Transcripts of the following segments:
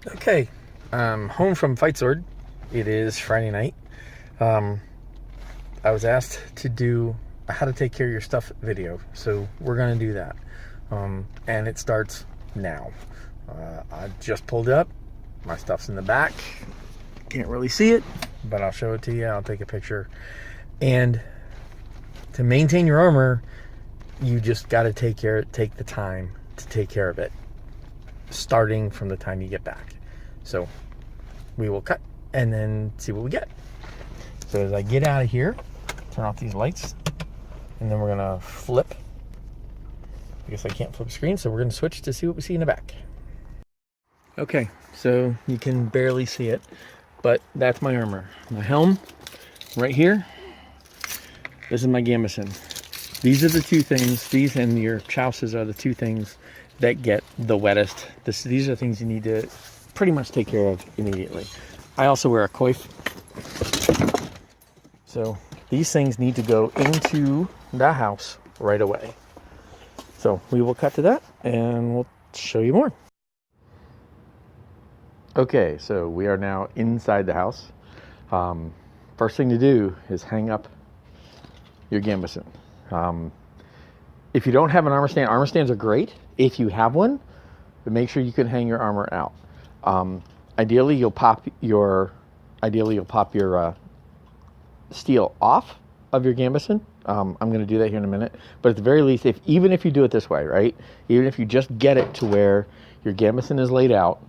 Okay, home from Fight Sword. It is Friday night. Um, I was asked to do a how to take care of your stuff video, so we're gonna do that. And it starts now. I just pulled up. My stuff's in the back. Can't really see it, but I'll show it to you. I'll take a picture. And to maintain your armor, you just got to take the time to take care of it, starting from the time you get back. So we will cut and then see what we get. So as I get out of here, turn off these lights, and then we're gonna flip. I guess I can't flip screen, so we're gonna switch to see what we see in the back. Okay, so you can barely see it, but that's my armor. My helm right here. This is my Gambeson. These are the two things, these and your chouses are the two things that get the wettest. These are things you need to pretty much take care of immediately. I also wear a coif. So these things need to go into the house right away. So we will cut to that and we'll show you more. Okay, so we are now inside the house. First thing to do is hang up your Gambeson. If you don't have an armor stands are great if you have one, but make sure you can hang your armor out. Ideally, you'll pop your steel off of your Gambeson. I'm going to do that here in a minute. But at the very least, even if you do it this way, right? Even if you just get it to where your Gambeson is laid out,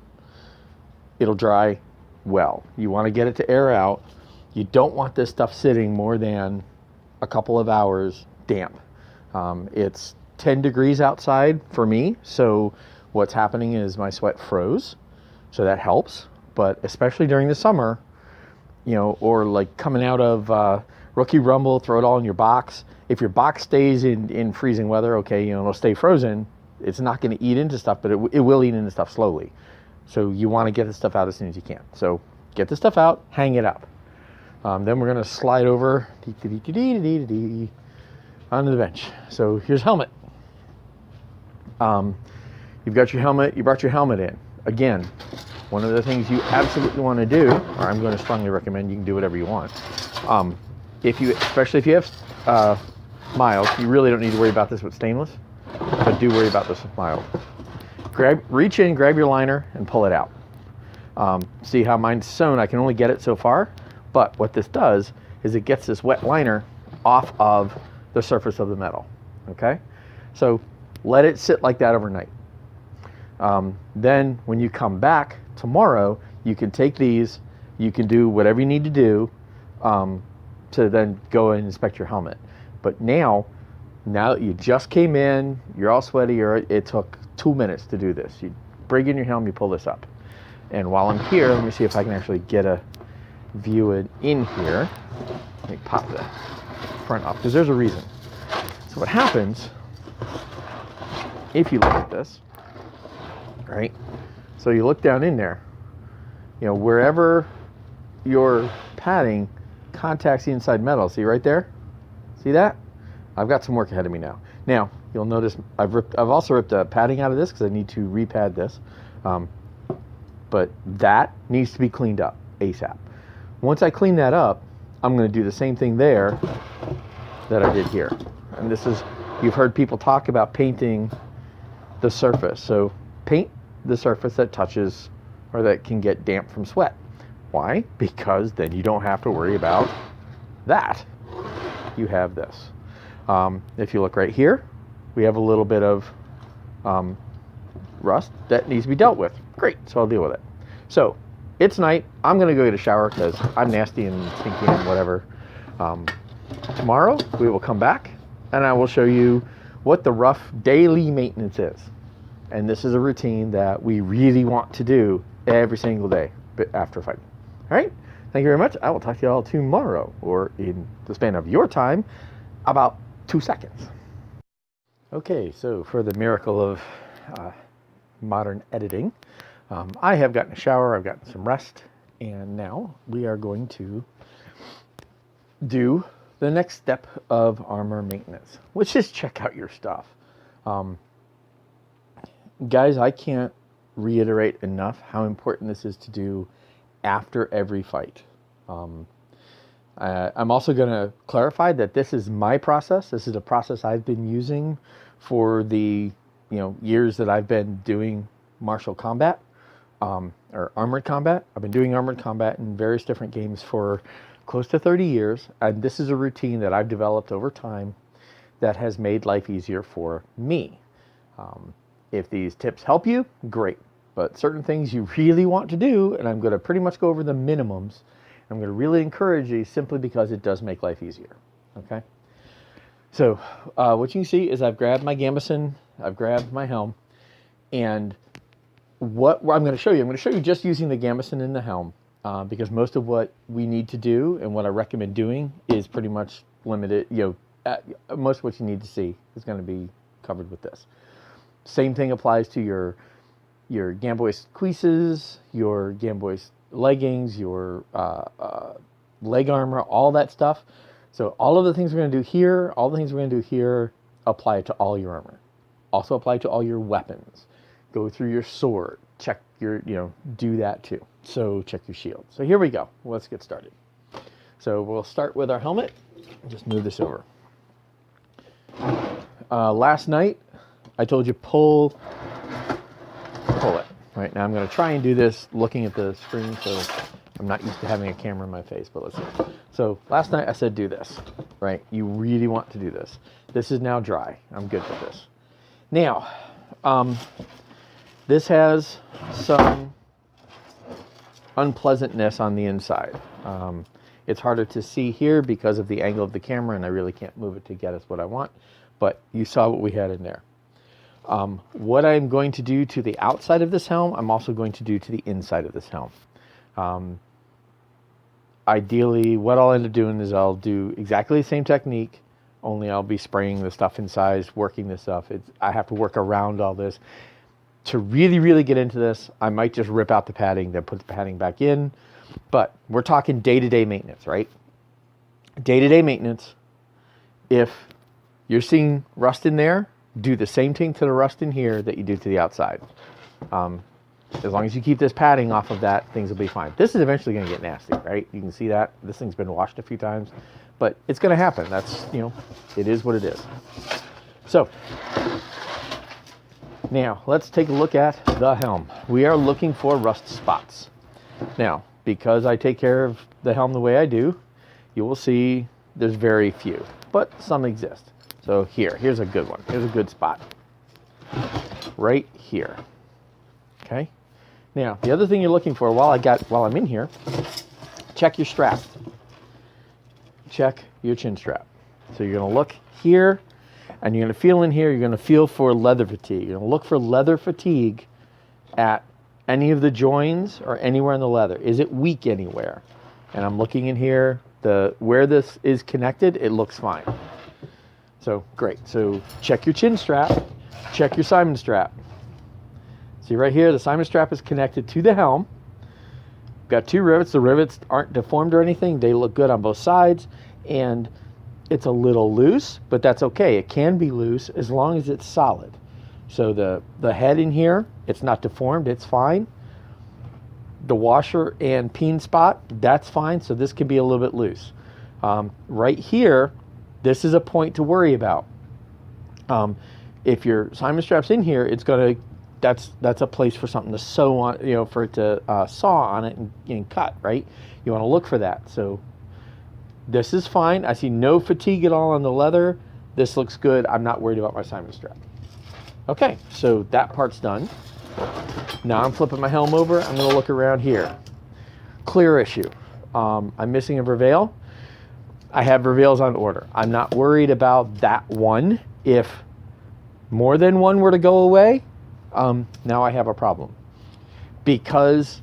it'll dry well. You want to get it to air out. You don't want this stuff sitting more than a couple of hours damp. It's 10 degrees outside for me, so what's happening is my sweat froze, so that helps. But especially during the summer, you know, or like coming out of Rookie Rumble, throw it all in your box. If your box stays in freezing weather, okay, you know, it'll stay frozen. It's not going to eat into stuff, but it will eat into stuff slowly. So you want to get the stuff out as soon as you can. So get the stuff out, hang it up. Then we're going to slide over onto the bench. So here's helmet. You've got your helmet. You brought your helmet in. Again, one of the things you absolutely want to do, or I'm going to strongly recommend, you can do whatever you want. Especially if you have mild, you really don't need to worry about this with stainless, but do worry about this with mild. Reach in, grab your liner, and pull it out. See how mine's sewn? I can only get it so far, but what this does is it gets this wet liner off of the surface of the metal. Okay, so let it sit like that overnight. Then when you come back tomorrow, you can take these, you can do whatever you need to do to then go and inspect your helmet. But now that you just came in, you're all sweaty, it took 2 minutes to do this. You bring in your helmet, you pull this up. And while I'm here, let me see if I can actually get a view it in here. Let me pop the front up, because there's a reason. So what happens, if you look at this, right? So you look down in there, you know, wherever your padding contacts the inside metal, see right there? See that? I've got some work ahead of me now. Now, you'll notice I've also ripped the padding out of this because I need to repad this. But that needs to be cleaned up ASAP. Once I clean that up, I'm going to do the same thing there that I did here. And this is, you've heard people talk about painting the surface. So paint the surface that touches or that can get damp from sweat. Why? Because then you don't have to worry about that. You have this. If you look right here, we have a little bit of rust that needs to be dealt with. Great, so I'll deal with it. So it's night. I'm going to go get a shower because I'm nasty and stinky and whatever. Tomorrow we will come back and I will show you what the rough daily maintenance is. And this is a routine that we really want to do every single day after fighting. All right, thank you very much. I will talk to you all tomorrow, or in the span of your time, about 2 seconds. Okay, so for the miracle of modern editing, I have gotten a shower, I've gotten some rest, and now we are going to do the next step of armor maintenance, which is check out your stuff. Guys, I can't reiterate enough how important this is to do after every fight. I'm also going to clarify that this is my process. This is a process I've been using for the years that I've been doing martial combat or armored combat. I've been doing armored combat in various different games for close to 30 years, and this is a routine that I've developed over time that has made life easier for me. If these tips help you, great. But certain things you really want to do, and I'm going to pretty much go over the minimums, I'm going to really encourage you simply because it does make life easier. Okay? So what you can see is I've grabbed my Gambeson, I've grabbed my helm, and what I'm going to show you just using the Gambeson and the helm, because most of what we need to do and what I recommend doing is pretty much limited, most of what you need to see is going to be covered with this. Same thing applies to your Gambeson cuisses, your Gambeson leggings, your leg armor, all that stuff. So all of the things we're going to do here, all the things we're going to do here apply to all your armor. Also apply to all your weapons. Go through your sword, check your, do that too. So check your shield. So here we go. Let's get started. So we'll start with our helmet. Just move this over. Last night, I told you pull it. Right, now I'm going to try and do this looking at the screen, so I'm not used to having a camera in my face, but let's see. So last night I said do this, right? You really want to do this. This is now dry. I'm good with this. Now, this has some unpleasantness on the inside. It's harder to see here because of the angle of the camera, and I really can't move it to get us what I want, but you saw what we had in there. What I'm going to do to the outside of this helm, I'm also going to do to the inside of this helm. Ideally, what I'll end up doing is I'll do exactly the same technique, only I'll be spraying the stuff inside, working this stuff. I have to work around all this. To really, really get into this, I might just rip out the padding, then put the padding back in. But we're talking day-to-day maintenance, right? Day-to-day maintenance. If you're seeing rust in there, do the same thing to the rust in here that you do to the outside. As long as you keep this padding off of that, things will be fine. This is eventually going to get nasty, right? You can see that. This thing's been washed a few times, but it's going to happen. That's, it is what it is. So, now let's take a look at the helm. We are looking for rust spots. Now, because I take care of the helm the way I do, you will see there's very few, but some exist. So here's a good one. Here's a good spot. Right here. Okay? Now, the other thing you're looking for while I'm in here, check your strap. Check your chin strap. So you're going to look here, and you're going to feel in here, you're going to feel for leather fatigue. You're going to look for leather fatigue at any of the joins or anywhere in the leather. Is it weak anywhere? And I'm looking in here, where this is connected, it looks fine. So, great. So, check your chin strap. Check your Simon strap. See right here, the Simon strap is connected to the helm. Got two rivets. The rivets aren't deformed or anything. They look good on both sides. And it's a little loose, but that's okay. It can be loose as long as it's solid. So, the head in here, it's not deformed. It's fine. The washer and peen spot, that's fine. So, this could be a little bit loose. Right here, this is a point to worry about. If your Simon strap's in here, it's gonna. That's a place for something to sew on. For it to saw on it and cut. Right. You want to look for that. So this is fine. I see no fatigue at all on the leather. This looks good. I'm not worried about my Simon strap. Okay. So that part's done. Now I'm flipping my helm over. I'm going to look around here. Clear issue. I'm missing a vervail. I have vervails on order. I'm not worried about that one. If more than one were to go away, now I have a problem. Because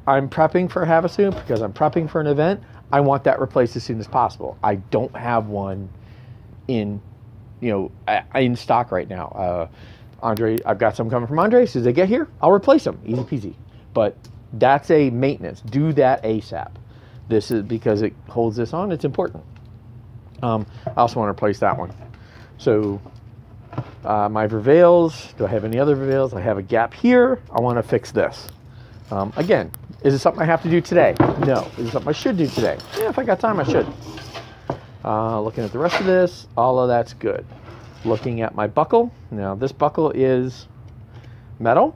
I'm prepping for Havasu, because I'm prepping for an event, I want that replaced as soon as possible. I don't have one in stock right now. Andre, I've got some coming from Andre. As soon as they get here, I'll replace them. Easy peasy. But that's a maintenance. Do that ASAP. This is because it holds this on. It's important. I also want to replace that one. So My Rivets, do I have any other Rivets? I have a gap here. I want to fix this. Again, is it something I have to do today? No. Is it something I should do today? Yeah, if I got time, I should. Looking at the rest of this, all of that's good. Looking at my buckle. Now, this buckle is metal.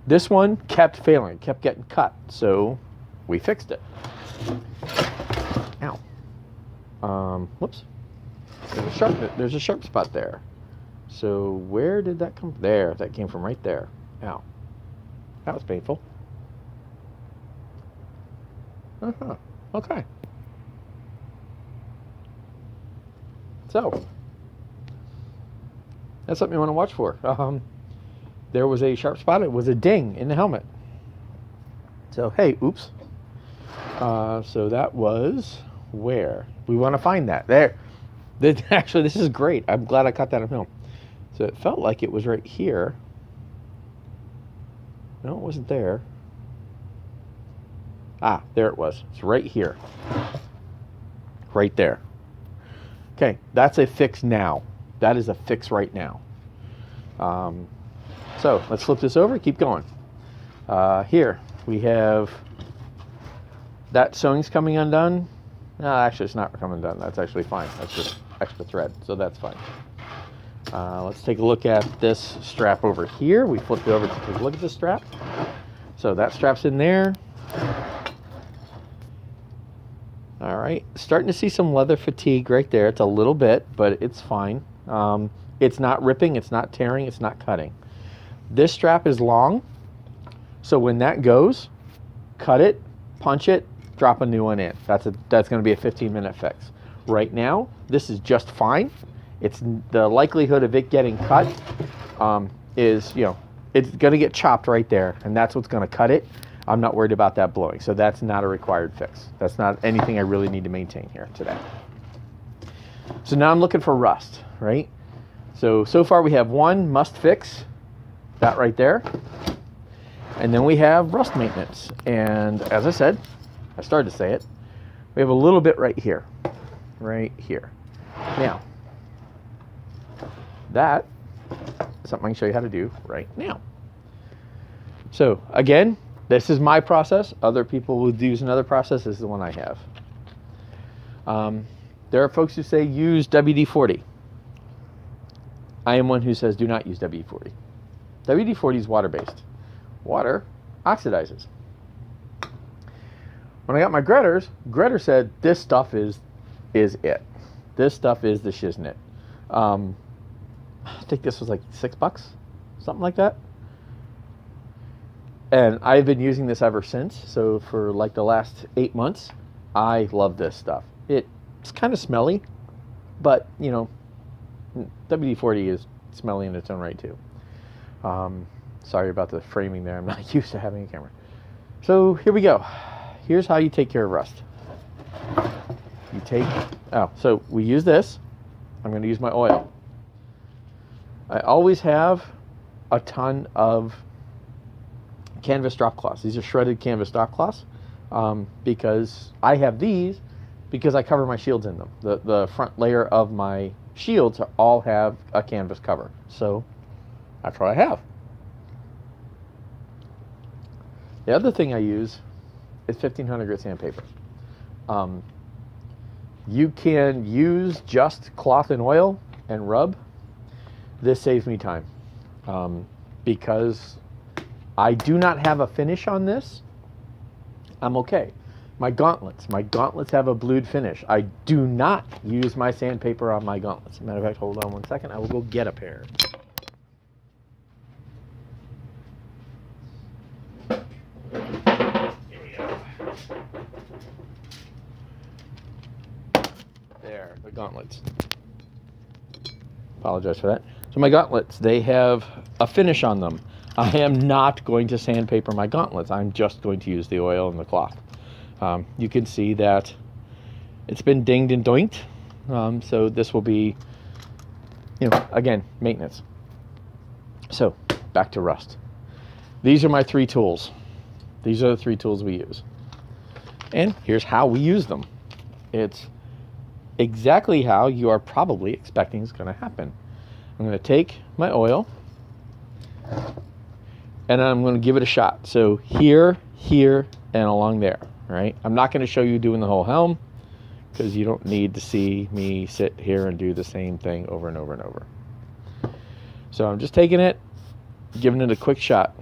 This one kept failing, kept getting cut, so we fixed it. Ow. Whoops. There's a sharp spot there. So where did that come from? There, that came from right there. Ow. That was painful. Uh-huh. Okay. So, that's something you want to watch for. There was a sharp spot. It was a ding in the helmet. So, hey, oops. So that was where? We want to find that. There. Actually, this is great. I'm glad I caught that on film. So it felt like it was right here. No, it wasn't there. Ah, there it was. It's right here. Right there. Okay, that's a fix now. That is a fix right now. So let's flip this over, keep going. Here we have that sewing's coming undone. No, actually it's not coming undone. That's actually fine. That's just extra thread, so that's fine. Let's take a look at this strap over here. We flipped it over to take a look at this strap. So that strap's in there. All right, starting to see some leather fatigue right there. It's a little bit, but it's fine. It's not ripping, it's not tearing, it's not cutting. This strap is long, so when that goes, cut it, punch it, drop a new one in. That's going to be a 15-minute fix. Right now, this is just fine. It's the likelihood of it getting cut is, it's going to get chopped right there, and that's what's going to cut it. I'm not worried about that blowing, so that's not a required fix. That's not anything I really need to maintain here today. So now I'm looking for rust, right? So far we have one must fix, that right there. And then we have rust maintenance. And as I said, I started to say it, we have a little bit right here. Right here. Now, that is something I can show you how to do right now. So again, this is my process. Other people would use another process. This is the one I have. There are folks who say use WD-40. I am one who says do not use WD-40. WD-40 is water-based. Water oxidizes. When I got my Gretter said this stuff is it. This stuff is the shiznit. I think this was like $6, something like that. And I've been using this ever since. So for like the last 8 months, I love this stuff. It's kind of smelly, but WD-40 is smelly in its own right too. Sorry about the framing there. I'm not used to having a camera. So here we go. Here's how you take care of rust. So we use this. I'm going to use my oil. I always have a ton of canvas drop cloths. These are shredded canvas drop cloths because I have these because I cover my shields in them. The front layer of my shields all have a canvas cover. So that's what I have. The other thing I use is 1500 grit sandpaper. You can use just cloth and oil and rub. This saves me time because I do not have a finish on this. I'm okay. My gauntlets have a blued finish. I do not use my sandpaper on my gauntlets. Matter of fact, hold on one second. I will go get a pair. Here we go. There, the gauntlets. Apologize for that. So my gauntlets, they have a finish on them. I am not going to sandpaper my gauntlets. I'm just going to use the oil and the cloth. You can see that it's been dinged and doinked. So this will be, again, maintenance. So back to rust. These are my 3 tools. These are the 3 tools we use. And here's how we use them. It's exactly how you are probably expecting is going to happen. I'm I'm going to take my oil and I'm going to give it a shot. So here, here, and along there, right? I'm not going to show you doing the whole helm because you don't need to see me sit here and do the same thing over and over and over. So I'm just taking it, giving it a quick shot.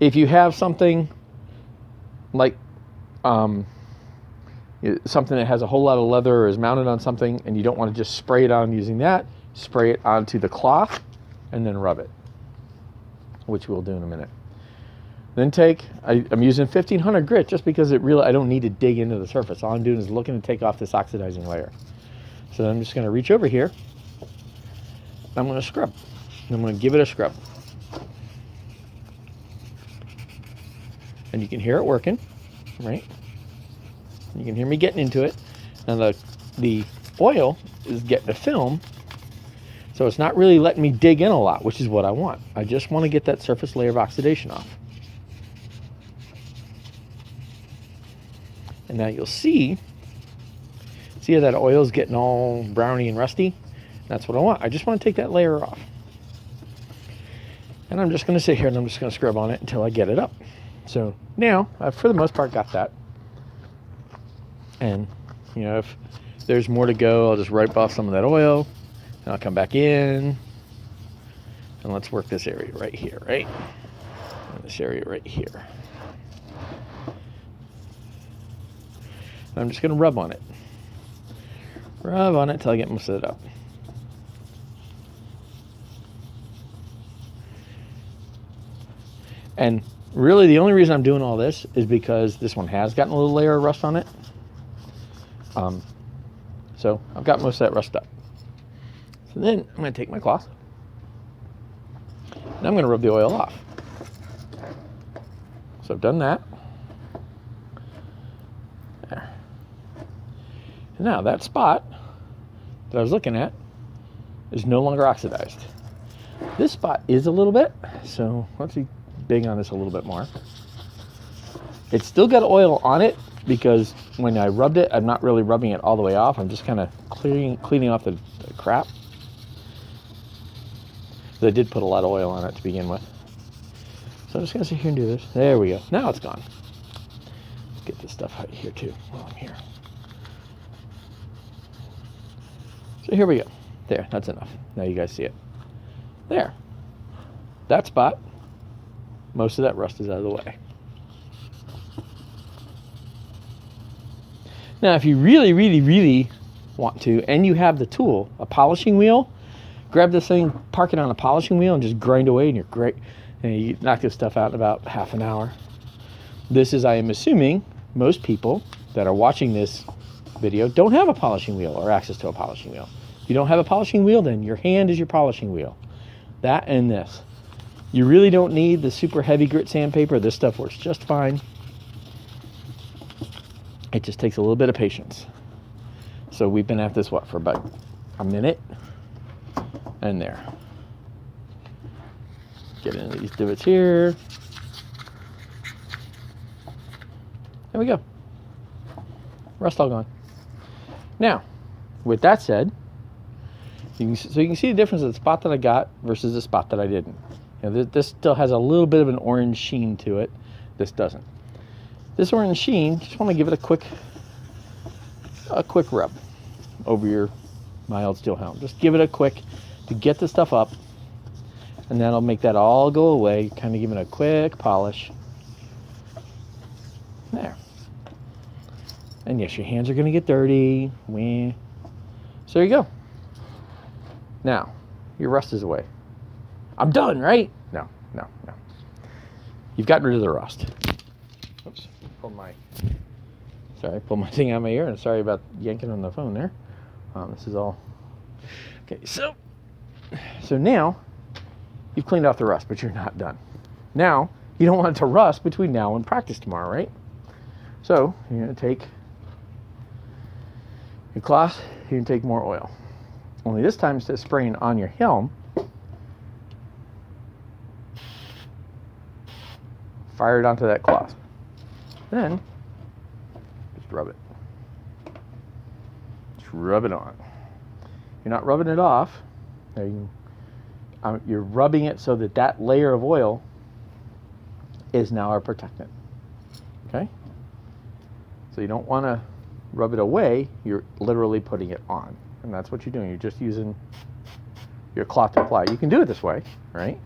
If you have something like something that has a whole lot of leather or is mounted on something and you don't want to just spray it on using that, spray it onto the cloth and then rub it, which we'll do in a minute. Then I'm using 1500 grit just because I don't need to dig into the surface. All I'm doing is looking to take off this oxidizing layer. So I'm just going to reach over here. I'm going to scrub. I'm going to give it a scrub. And you can hear it working, right? You can hear me getting into it. And the oil is getting a film. So it's not really letting me dig in a lot, which is what I want. I just want to get that surface layer of oxidation off. And now you'll see how that oil is getting all browny and rusty? That's what I want. I just want to take that layer off. And I'm just going to sit here and I'm just going to scrub on it until I get it up. So now, I've for the most part got that. And, if there's more to go, I'll just wipe off some of that oil. And I'll come back in. And let's work this area right here, right? And this area right here. I'm just going to rub on it. Rub on it until I get most of it up. And really the only reason I'm doing all this is because this one has gotten a little layer of rust on it. So I've got most of that rust up. So then I'm going to take my cloth and I'm going to rub the oil off. So I've done that. There. And now that spot that I was looking at is no longer oxidized. This spot is a little bit, so let's see. Big on this a little bit more. It's still got oil on it because when I rubbed it, I'm not really rubbing it all the way off. I'm just kind of cleaning off the crap. But I did put a lot of oil on it to begin with. So I'm just going to sit here and do this. There we go. Now it's gone. Let's get this stuff out of here too while I'm here. So here we go. There, that's enough. Now you guys see it. There. That spot. Most of that rust is out of the way. Now, if you really, really, really want to, and you have the tool, a polishing wheel, grab this thing, park it on a polishing wheel, and just grind away, and you're great. And you knock this stuff out in about half an hour. This is, I am assuming, most people that are watching this video don't have a polishing wheel or access to a polishing wheel. If you don't have a polishing wheel, then your hand is your polishing wheel. That and this. You really don't need the super heavy grit sandpaper. This stuff works just fine. It just takes a little bit of patience. So we've been at this, for about a minute? And there. Get into these divots here. There we go. Rust all gone. Now, with that said, you can see the difference of the spot that I got versus the spot that I didn't. This still has a little bit of an orange sheen to it. This doesn't. This orange sheen, just want to give it a quick rub over your mild steel helm. Just give it a quick to get the stuff up, and that'll make that all go away. Kind of give it a quick polish. There. And yes, your hands are going to get dirty. So there you go. Now, your rust is away. I'm done, right? No. You've gotten rid of the rust. Oops. Pulled my thing out of my ear, and sorry about yanking on the phone there. This is all. Okay, so now you've cleaned off the rust, but you're not done. Now, you don't want it to rust between now and practice tomorrow, right? So you're going to take your cloth, you're going to take more oil. Only this time, instead of spraying on your helm, fire it onto that cloth. Then, just rub it. Just rub it on. You're not rubbing it off. There you're rubbing it so that that layer of oil is now our protectant. Okay? So you don't want to rub it away, you're literally putting it on. And that's what you're doing. You're just using your cloth to apply. You can do it this way, right?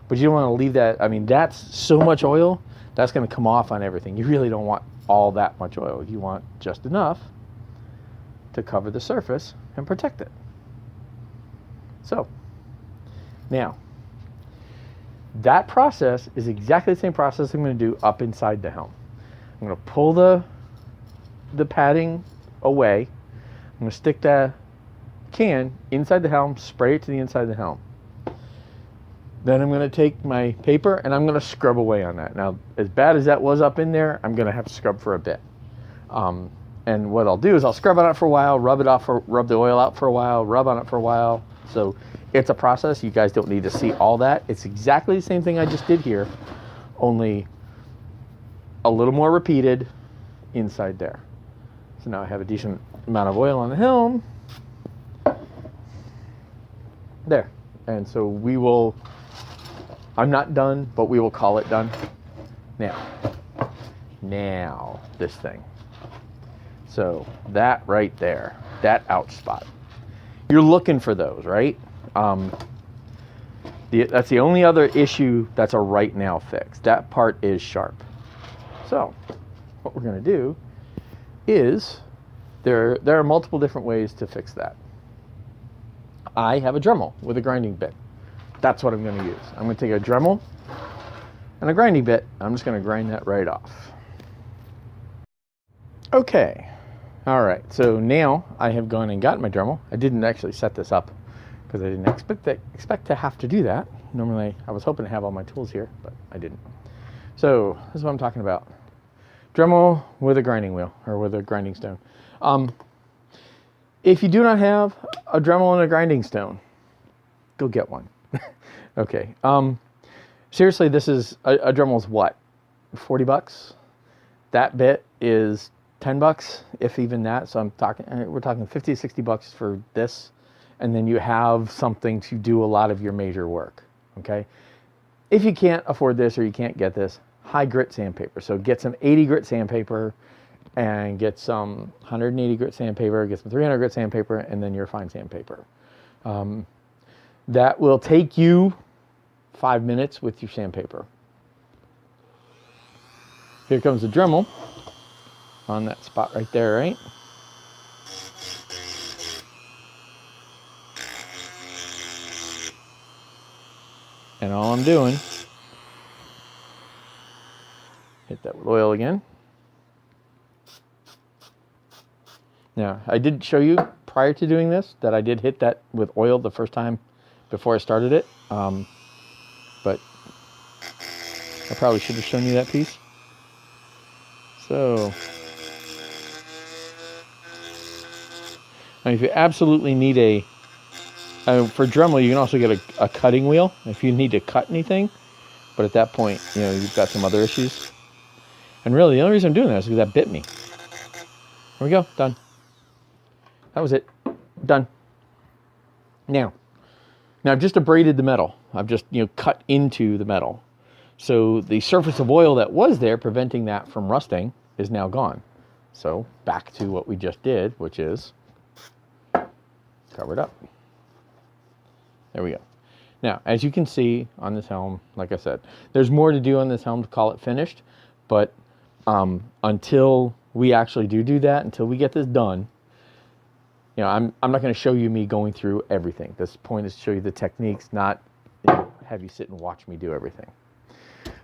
But you don't want to leave that. I mean, that's so much oil, that's going to come off on everything. You really don't want all that much oil. You want just enough to cover the surface and protect it. So, now, that process is exactly the same process I'm going to do up inside the helm. I'm going to pull the padding away. I'm going to stick the can inside the helm, spray it to the inside of the helm. Then I'm going to take my paper and I'm going to scrub away on that. Now, as bad as that was up in there, I'm going to have to scrub for a bit. And what I'll do is I'll scrub on it for a while, rub the oil out for a while, rub on it for a while. So it's a process. You guys don't need to see all that. It's exactly the same thing I just did here, only a little more repeated inside there. So now I have a decent amount of oil on the helm. There. And so we will, I'm not done, but we will call it done. Now, this thing. So that right there, that ouch spot. You're looking for those, right? That's the only other issue that's a right now fix. That part is sharp. So what we're going to do is, there are multiple different ways to fix that. I have a Dremel with a grinding bit. That's what I'm going to use. I'm going to take a Dremel and a grinding bit. I'm just going to grind that right off. Okay. All right. So now I have gone and gotten my Dremel. I didn't actually set this up because I didn't expect to have to do that. Normally, I was hoping to have all my tools here, but I didn't. So this is what I'm talking about. Dremel with a grinding wheel, or with a grinding stone. If you do not have a Dremel and a grinding stone, go get one. Okay. Seriously, this is a Dremel's what? 40 bucks? That bit is 10 bucks, if even that. So we're talking 50, 60 bucks for this. And then you have something to do a lot of your major work. Okay. If you can't afford this or you can't get this, high grit sandpaper. So get some 80 grit sandpaper and get some 180 grit sandpaper, get some 300 grit sandpaper, and then your fine sandpaper. That will take you 5 minutes with your sandpaper. Here comes the Dremel on that spot right there, right? And all I'm doing, hit that with oil again. Now, I did show you prior to doing this that I did hit that with oil the first time before I started it. But I probably should have shown you that piece. So, if you absolutely need for Dremel, you can also get a cutting wheel if you need to cut anything. But at that point, you've got some other issues. And really, the only reason I'm doing that is because that bit me. Here we go, done. That was it, done. Now I've just abraded the metal. I've just, cut into the metal. So the surface of oil that was there preventing that from rusting is now gone. So back to what we just did, which is cover it up. There we go. Now, as you can see on this helm, like I said, there's more to do on this helm to call it finished. But until we actually do that, until we get this done, I'm not going to show you me going through everything. This point is to show you the techniques, not have you sit and watch me do everything.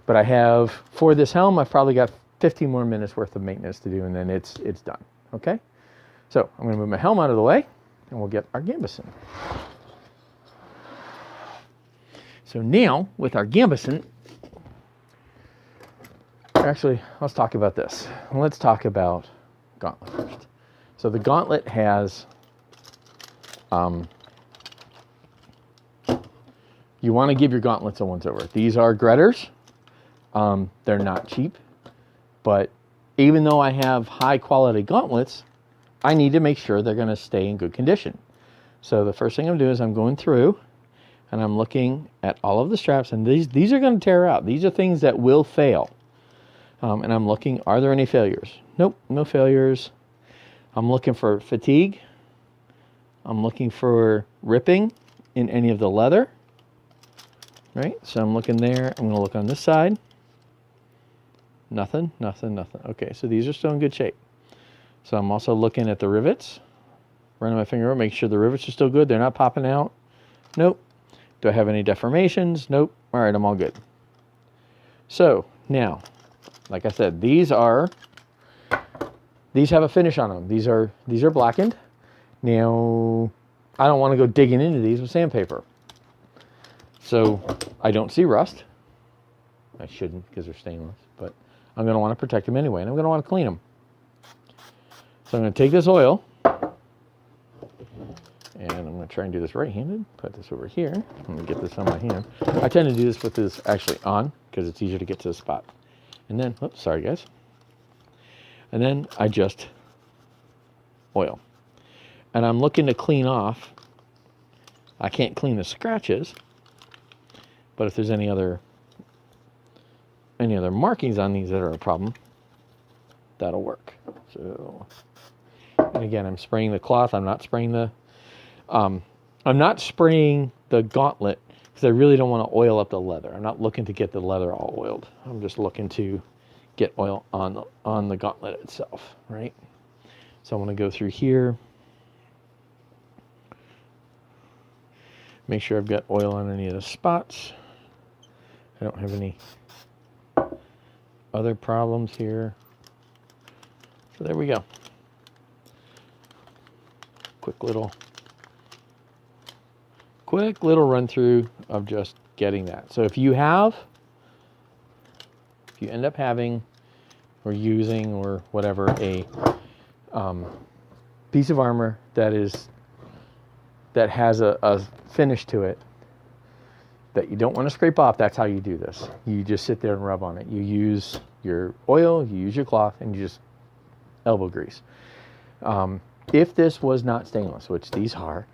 But I have, for this helm, I've probably got 15 more minutes worth of maintenance to do, and then it's done. Okay? So I'm going to move my helm out of the way, and we'll get our Gambeson. So now, with our Gambeson, actually, let's talk about this. Let's talk about Gauntlet first. So the Gauntlet has, you want to give your gauntlets a once over. These are Gretters. They're not cheap, but even though I have high quality gauntlets, I need to make sure they're going to stay in good condition. So the first thing I'm doing is I'm going through and I'm looking at all of the straps, and these are going to tear out. These are things that will fail. And I'm looking, are there any failures? Nope, no failures. I'm looking for fatigue. I'm looking for ripping in any of the leather. Right, so I'm looking there. I'm going to look on this side. Nothing, nothing, nothing. Okay, so these are still in good shape. So I'm also looking at the rivets. Running my finger over, make sure the rivets are still good. They're not popping out. Nope. Do I have any deformations? Nope. All right, I'm all good. So now, like I said, these have a finish on them. These are blackened. Now, I don't want to go digging into these with sandpaper. So I don't see rust. I shouldn't because they're stainless, but I'm going to want to protect them anyway, and I'm going to want to clean them. So I'm going to take this oil, and I'm going to try and do this right-handed. Put this over here. I'm going to get this on my hand. I tend to do this with this actually on because it's easier to get to the spot. And then, oops, sorry guys. And then I just oil. And I'm looking to clean off. I can't clean the scratches, but if there's any other markings on these that are a problem, that'll work. So, and again, I'm spraying the cloth. I'm not spraying the gauntlet because I really don't want to oil up the leather. I'm not looking to get the leather all oiled. I'm just looking to get oil on the gauntlet itself, right? So I'm going to go through here. Make sure I've got oil on any of the spots. I don't have any other problems here. So there we go. Quick little run through of just getting that. So if you end up having or using or whatever a piece of armor that has a finish to it that you don't want to scrape off, that's how you do this. You just sit there and rub on it. You use your oil, you use your cloth, and you just elbow grease. If this was not stainless, which these are,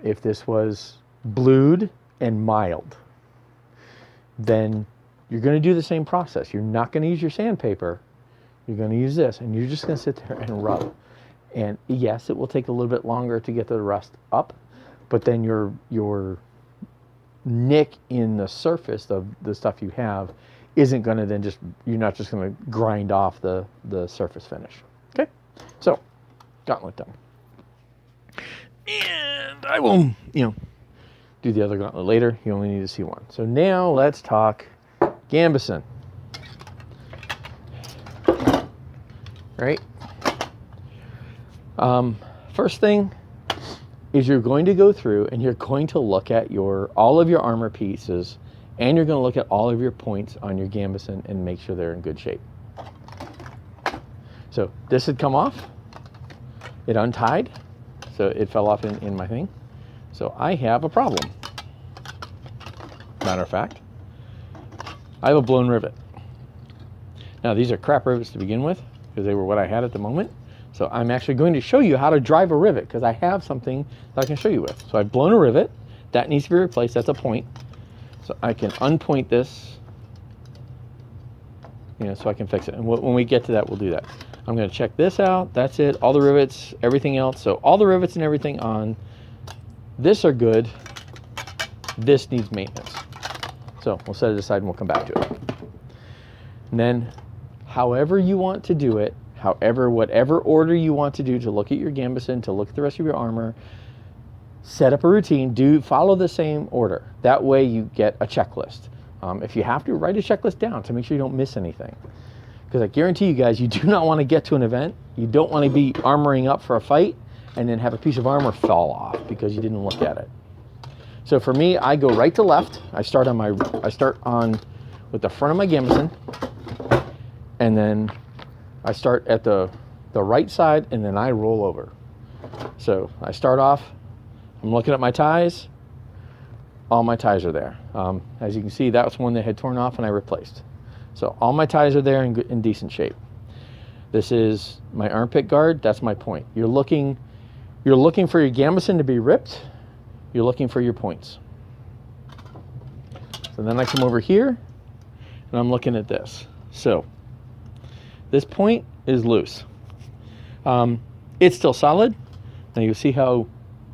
if this was blued and mild, then you're going to do the same process. You're not going to use your sandpaper. You're going to use this, and you're just going to sit there and rub. And yes, it will take a little bit longer to get the rust up, but then your nick in the surface of the stuff you have isn't going to then you're not just going to grind off the surface finish. Okay, so gauntlet done. And I will, do the other gauntlet later. You only need to see one. So now let's talk Gambeson. Right? First thing is you're going to go through and you're going to look at all of your armor pieces, and you're going to look at all of your points on your Gambeson and make sure they're in good shape. So this had come off. It untied, so it fell off in my thing. So I have a problem. Matter of fact, I have a blown rivet. Now these are crap rivets to begin with because they were what I had at the moment. So I'm actually going to show you how to drive a rivet because I have something that I can show you with. So I've blown a rivet. That needs to be replaced. That's a point. So I can unpoint this, so I can fix it. And when we get to that, we'll do that. I'm going to check this out. That's it. All the rivets, everything else. So all the rivets and everything on this are good. This needs maintenance. So we'll set it aside and we'll come back to it. And then however you want to do it, whatever order you want to do to look at your Gambeson, to look at the rest of your armor, set up a routine, follow the same order. That way you get a checklist. If you have to, write a checklist down to make sure you don't miss anything. Because I guarantee you guys, you do not want to get to an event. You don't want to be armoring up for a fight and then have a piece of armor fall off because you didn't look at it. So for me, I go right to left. I start with the front of my Gambeson, and then I start at the right side, and then I roll over. So I start off, I'm looking at my ties. All my ties are there. As you can see, that was one that had torn off and I replaced. So all my ties are there in decent shape. This is my armpit guard. That's my point. You're looking You're looking for your gambeson to be ripped. You're looking for your points. So then I come over here and I'm looking at this. So this point is loose. It's still solid. Now you see how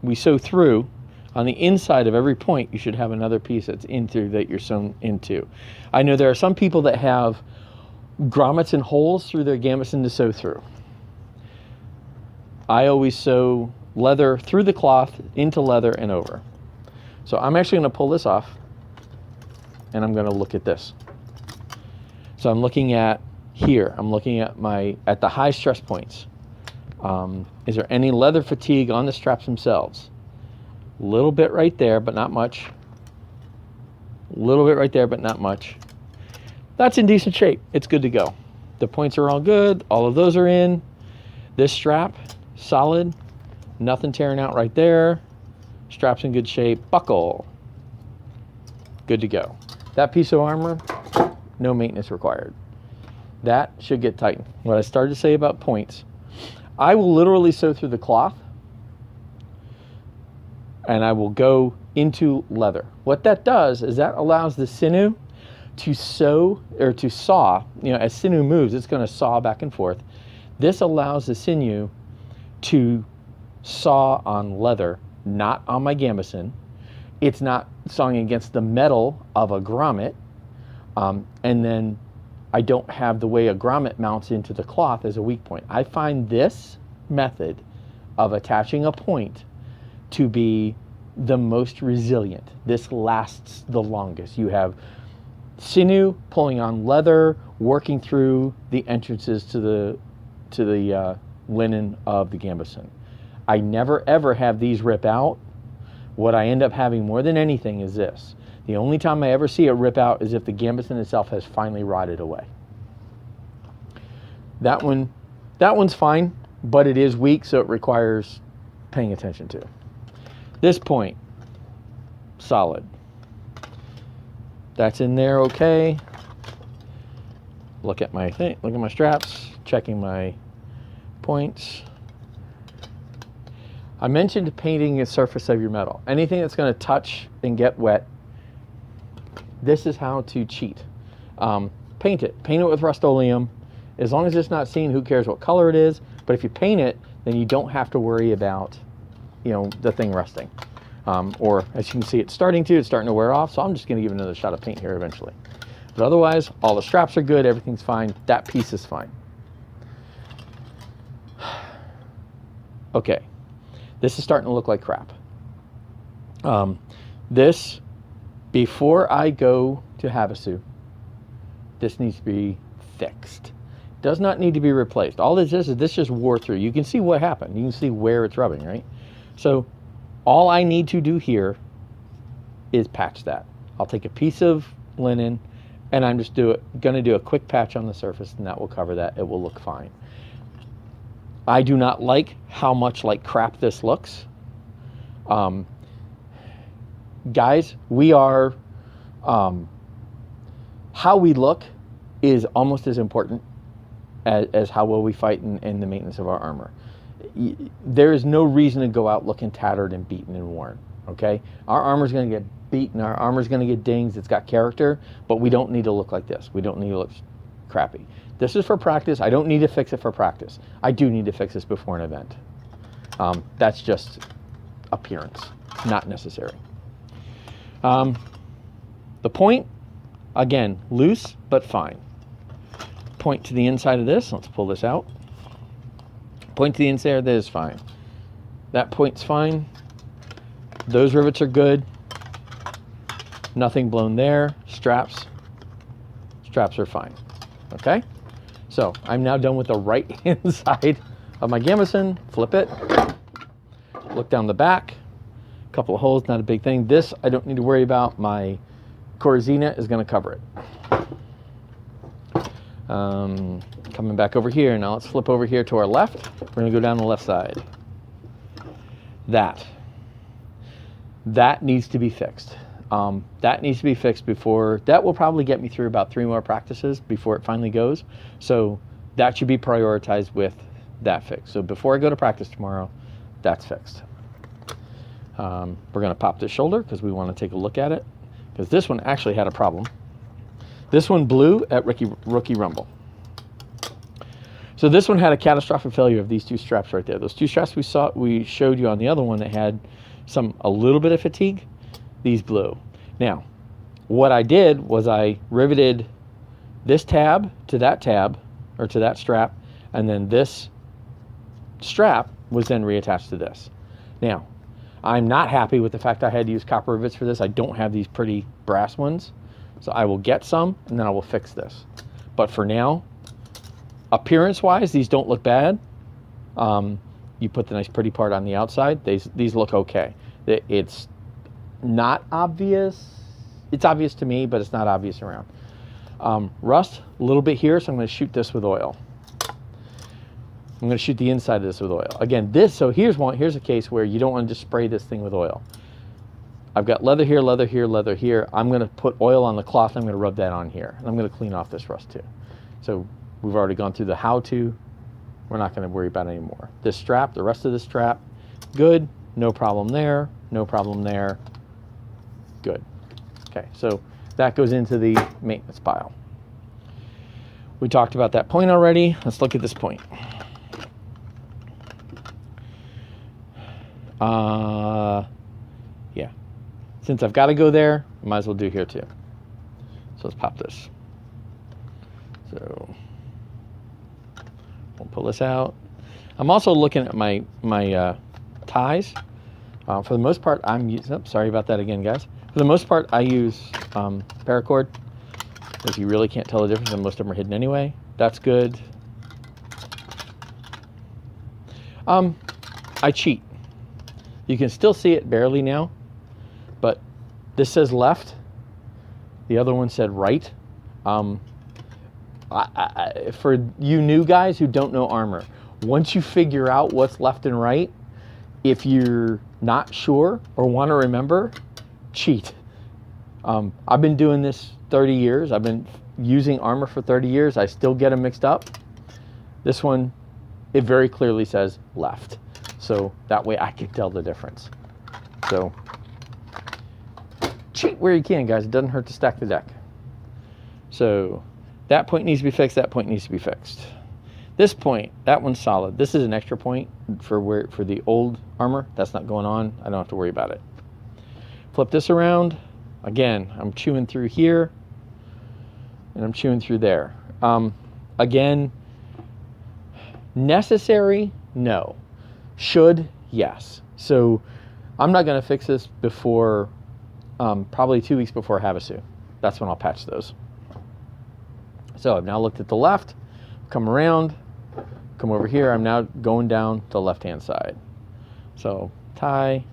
we sew through. On the inside of every point, you should have another piece that's in through that you're sewn into. I know there are some people that have grommets and holes through their gambeson to sew through. I always sew leather through the cloth into leather and over. So I'm actually going to pull this off and I'm going to look at this. So I'm looking at here. I'm looking at the high stress points. Is there any leather fatigue on the straps themselves? A little bit right there, but not much. A little bit right there, but not much. That's in decent shape. It's good to go. The points are all good. All of those are in. This strap, solid. Nothing tearing out right there. Strap's in good shape. Buckle. Good to go. That piece of armor, no maintenance required. That should get tightened. What I started to say about points, I will literally sew through the cloth and I will go into leather. What that does is that allows the sinew to sew or to saw. You know, as sinew moves, it's going to saw back and forth. This allows the sinew to saw on leather, not on my gambeson. It's not sawing against the metal of a grommet. And then I don't have the way a grommet mounts into the cloth as a weak point. I find this method of attaching a point to be the most resilient. This lasts the longest. You have sinew pulling on leather, working through the entrances to the linen of the gambeson. I never ever have these rip out. What I end up having more than anything is this. The only time I ever see it rip out is if the gambeson itself has finally rotted away. That one's fine, but it is weak, so it requires paying attention to. This point, solid. That's in there okay. Look at my thing, look at my straps, checking my points. I mentioned painting the surface of your metal. Anything that's going to touch and get wet, this is how to cheat. Paint it. Paint it with Rust-Oleum. As long as it's not seen, who cares what color it is? But if you paint it, then you don't have to worry about, you know, the thing rusting. Or as you can see, it's starting to wear off. So I'm just going to give it another shot of paint here eventually. But otherwise, all the straps are good. Everything's fine. That piece is fine. Okay. This is starting to look like crap. This, before I go to Havasu, this needs to be fixed. Does not need to be replaced. All this is this just wore through. You can see what happened. You can see where it's rubbing, right? So all I need to do here is patch that. I'll take a piece of linen and I'm just going to do a quick patch on the surface and that will cover that. It will look fine. I do not like how much like crap this looks. Guys, we are, how we look is almost as important as how well we fight in the maintenance of our armor. There is no reason to go out looking tattered and beaten and worn, okay? Our armor's going to get beaten, our armor's going to get dings, it's got character, but we don't need to look like this. We don't need to look crappy. This is for practice. I don't need to fix it for practice. I do need to fix this before an event. That's just appearance, not necessary. The point, again, loose but fine. Point to the inside of this. Let's pull this out. Point to the inside of this is fine. That point's fine. Those rivets are good. Nothing blown there. Straps are fine. Okay? So I'm now done with the right hand side of my gambeson. Flip it. Look down the back. A couple of holes, not a big thing. This I don't need to worry about. My Corazina is going to cover it. Coming back over here. Now let's flip over here to our left. We're going to go down the left side. That needs to be fixed. That needs to be fixed before, that will probably get me through about 3 more practices before it finally goes. So that should be prioritized with that fix. So before I go to practice tomorrow, that's fixed. We're going to pop this shoulder because we want to take a look at it, because this one actually had a problem. This one blew at Rookie Rumble. So this one had a catastrophic failure of these two straps right there. Those two straps we showed you on the other one that had a little bit of fatigue, these blew. Now, what I did was I riveted this tab, or to that strap, and then this strap was then reattached to this. Now, I'm not happy with the fact I had to use copper rivets for this. I don't have these pretty brass ones, so I will get some and then I will fix this. But for now, appearance-wise, these don't look bad. You put the nice pretty part on the outside. These look okay. It's not obvious. It's obvious to me, but it's not obvious around. Rust, a little bit here, so I'm going to shoot this with oil. I'm going to shoot the inside of this with oil. Again, so here's a case where you don't want to just spray this thing with oil. I've got leather here, leather here, leather here. I'm going to put oil on the cloth, and I'm going to rub that on here. And I'm going to clean off this rust too. So we've already gone through the how-to. We're not going to worry about it anymore. This strap, the rest of the strap, good. No problem there. No problem there. Good. Okay, so that goes into the maintenance pile. We talked about that point already. Let's look at this point. Yeah. Since I've got to go there, I might as well do here too. So let's pop this. So we'll pull this out. I'm also looking at my ties. For the most part, I'm using. Oh, sorry about that again, guys. For the most part, I use paracord. If you really can't tell the difference, and most of them are hidden anyway. That's good. I cheat. You can still see it barely now, but this says left. The other one said right. For you new guys who don't know armor, once you figure out what's left and right, if you're not sure or want to remember, cheat. I've been doing this 30 years. I've been using armor for 30 years. I still get them mixed up. This one, it very clearly says left. So that way I can tell the difference. So cheat where you can, guys. It doesn't hurt to stack the deck. So that point needs to be fixed. That point needs to be fixed. This point, that one's solid. This is an extra point for the old armor. That's not going on. I don't have to worry about it. Flip this around. Again, I'm chewing through here, and I'm chewing through there. Again, necessary? No. Should? Yes. So I'm not going to fix this before, probably 2 weeks before Havasu. That's when I'll patch those. So I've now looked at the left, come around, come over here. I'm now going down the left-hand side. So tie,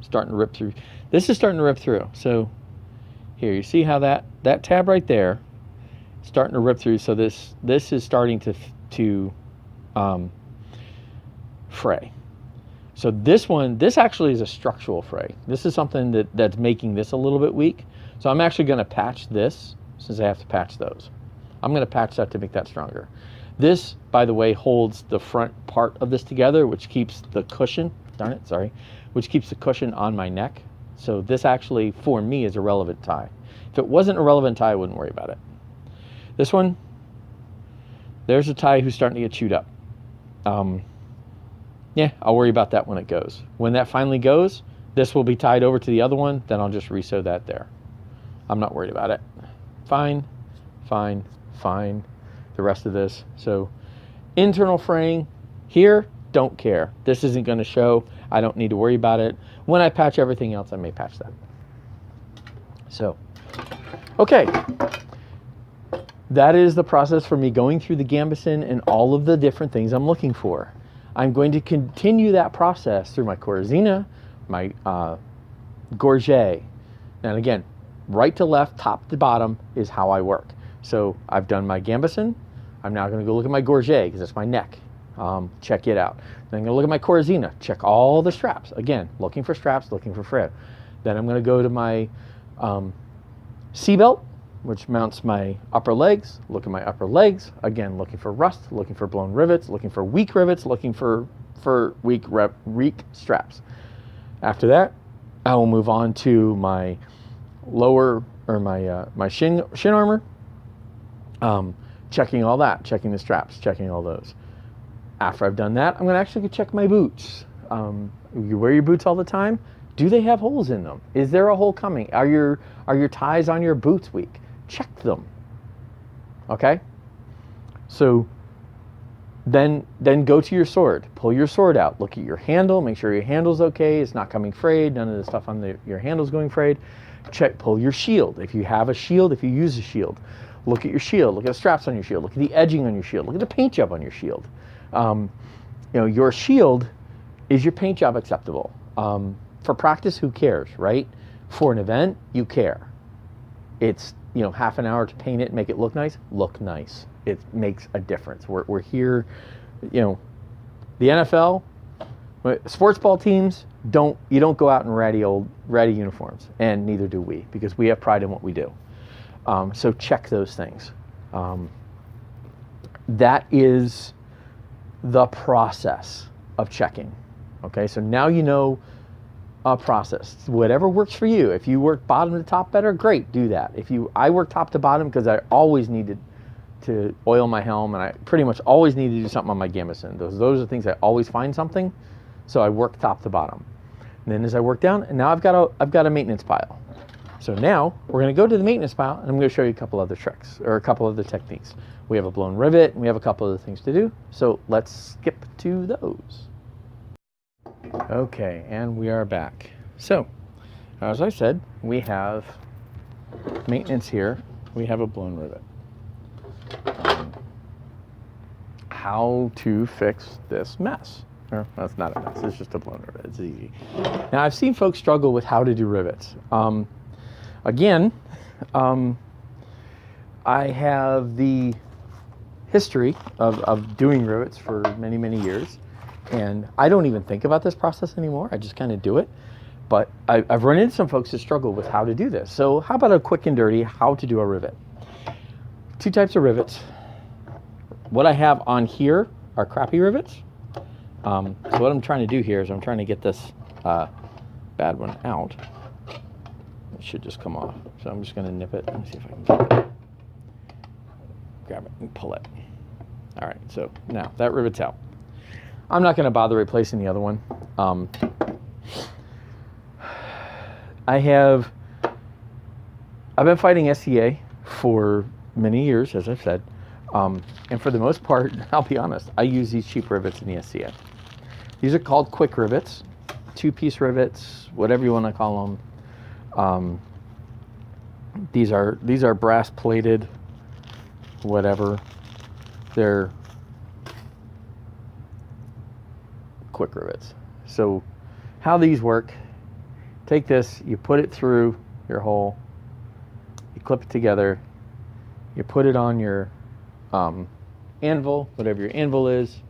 starting to rip through. This is starting to rip through. So here, you see how that tab right there is starting to rip through. So this is starting to fray. So this actually is a structural fray. This is something that's making this a little bit weak. So I'm actually going to patch this since I have to patch those. I'm going to patch that to make that stronger. This, by the way, holds the front part of this together, which keeps the cushion, which keeps the cushion on my neck. So this actually, for me, is a relevant tie. If it wasn't a relevant tie, I wouldn't worry about it. This one, there's a tie who's starting to get chewed up. Yeah, I'll worry about that when it goes. When that finally goes, this will be tied over to the other one, then I'll just resew that there. I'm not worried about it. Fine. The rest of this. So internal fraying here, don't care. This isn't going to show. I don't need to worry about it. When I patch everything else, I may patch that. So, okay. That is the process for me going through the Gambeson and all of the different things I'm looking for. I'm going to continue that process through my Corazina, my Gorget. And again, right to left, top to bottom is how I work. So I've done my Gambeson. I'm now going to go look at my Gorget because it's my neck. Check it out. Then I'm going to look at my Corazina. Check all the straps. Again, looking for straps, looking for fret. Then I'm going to go to my C-belt, which mounts my upper legs. Look at my upper legs. Again, looking for rust, looking for blown rivets, looking for weak rivets, looking for for weak straps. After that, I will move on to my lower, or my shin armor. Checking all that, checking the straps, checking all those. After I've done that, I'm going to actually check my boots. You wear your boots all the time. Do they have holes in them? Is there a hole coming? Are your ties on your boots weak? Check them. Okay? So then go to your sword. Pull your sword out. Look at your handle. Make sure your handle's okay. It's not coming frayed. None of the stuff on your handle's going frayed. Pull your shield. If you have a shield, if you use a shield, look at your shield. Look at the straps on your shield. Look at the edging on your shield. Look at the paint job on your shield. Your shield, is your paint job acceptable? For practice, who cares, right? For an event, you care. It's, half an hour to paint it and make it look nice. Look nice. It makes a difference. We're here, the NFL, sports ball teams, you don't go out in ratty uniforms, and neither do we, because we have pride in what we do. So check those things. That is the process of checking. Okay, so now you know a process. Whatever works for you. If you work bottom to top better, great, do that. I work top to bottom because I always needed to oil my helm, and I pretty much always need to do something on my Gambeson. Those are things I always find something, so I work top to bottom. And then as I work down, and now I've got a maintenance pile. So now we're going to go to the maintenance pile, and I'm going to show you a couple other tricks, or a couple other techniques. We have a blown rivet, and we have a couple other things to do, so let's skip to those. Okay, and we are back. So, as I said, we have maintenance here. We have a blown rivet. How to fix this mess. Or, that's not a mess, it's just a blown rivet. It's easy. Now, I've seen folks struggle with how to do rivets. Again, I have the history of doing rivets for many, many years. And I don't even think about this process anymore. I just kind of do it. But I've run into some folks that struggle with how to do this. So how about a quick and dirty how to do a rivet? Two types of rivets. What I have on here are crappy rivets. So what I'm trying to do here is I'm trying to get this bad one out. It should just come off. So I'm just going to nip it. Let me see if I can get it. Grab it and pull it. All right, so now that rivet's out. I'm not going to bother replacing the other one. I've been fighting SCA for many years, as I've said. And for the most part, I'll be honest, I use these cheap rivets in the SCA. These are called quick rivets, two-piece rivets, whatever you want to call them. These are brass plated, whatever. They're quick rivets. So how these work, take this, you put it through your hole, you clip it together, you put it on your anvil, whatever your anvil is,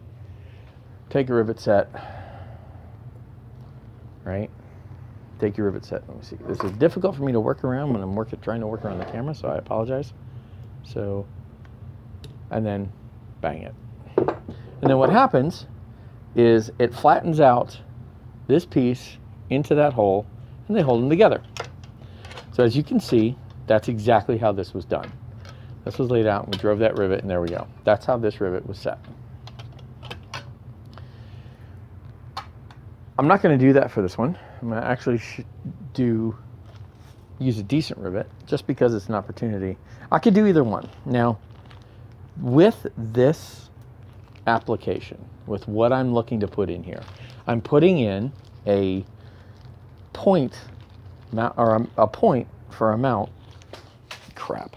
take a rivet set, right? Take your rivet set. Let me see. This is difficult for me to work around when I'm trying to work around the camera, so I apologize. So, and then bang it. And then what happens is it flattens out this piece into that hole, and they hold them together. So as you can see, that's exactly how this was done. This was laid out, and we drove that rivet, and there we go. That's how this rivet was set. I'm not going to do that for this one. I'm going to actually use a decent rivet, just because it's an opportunity. I could do either one. Now, with this application, with what I'm looking to put in here, I'm putting in a point mount, or a point for a mount. Crap.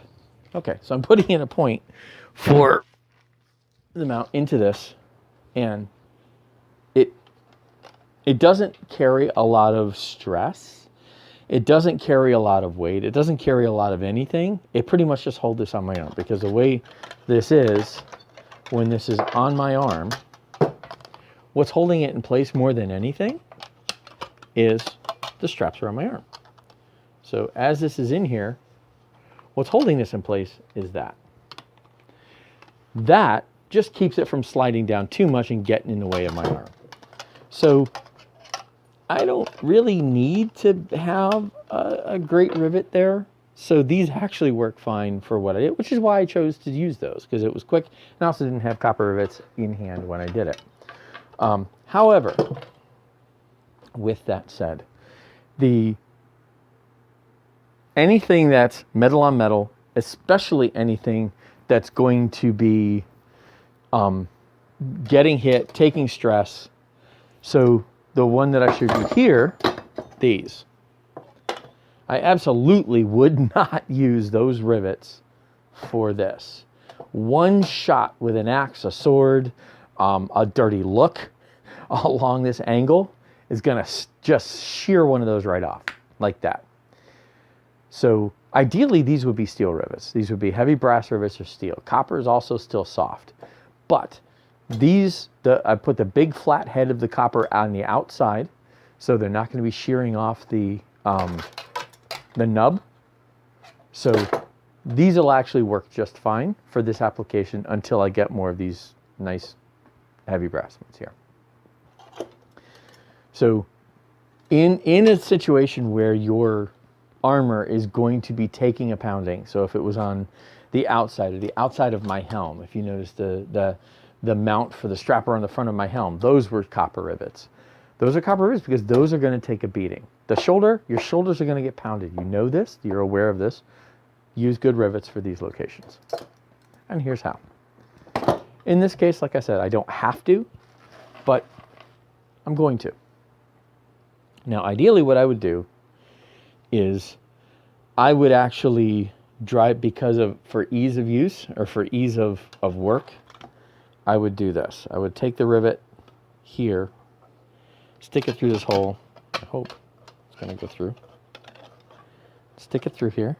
Okay, so I'm putting in a point for the mount into this, and it doesn't carry a lot of stress. It doesn't carry a lot of weight. It doesn't carry a lot of anything. It pretty much just holds this on my arm, because the way this is, when this is on my arm, what's holding it in place more than anything is the straps are on my arm. So as this is in here, what's holding this in place is that. That just keeps it from sliding down too much and getting in the way of my arm. So I don't really need to have a great rivet there. So these actually work fine for what I did, which is why I chose to use those, because it was quick and I also didn't have copper rivets in hand when I did it. However, with that said, anything that's metal on metal, especially anything that's going to be getting hit, taking stress. So the one that I showed you here, these, I absolutely would not use those rivets for this. One shot with an axe, a sword, a dirty look along this angle is going to just shear one of those right off like that. So ideally, these would be steel rivets. These would be heavy brass rivets or steel. Copper is also still soft. But these, I put the big flat head of the copper on the outside, so they're not going to be shearing off the nub. So these will actually work just fine for this application until I get more of these nice heavy brass ones here. So in a situation where your armor is going to be taking a pounding, so if it was on the outside of my helm, if you notice the mount for the strapper on the front of my helm, those were copper rivets. Those are copper rivets because those are going to take a beating. The shoulder, your shoulders are going to get pounded. You know this, you're aware of this. Use good rivets for these locations. And here's how. In this case, like I said, I don't have to, but I'm going to. Now, ideally what I would do is I would actually drive, for ease of use or for ease of work, I would do this. I would take the rivet here, stick it through this hole. I hope it's going to go through. Stick it through here.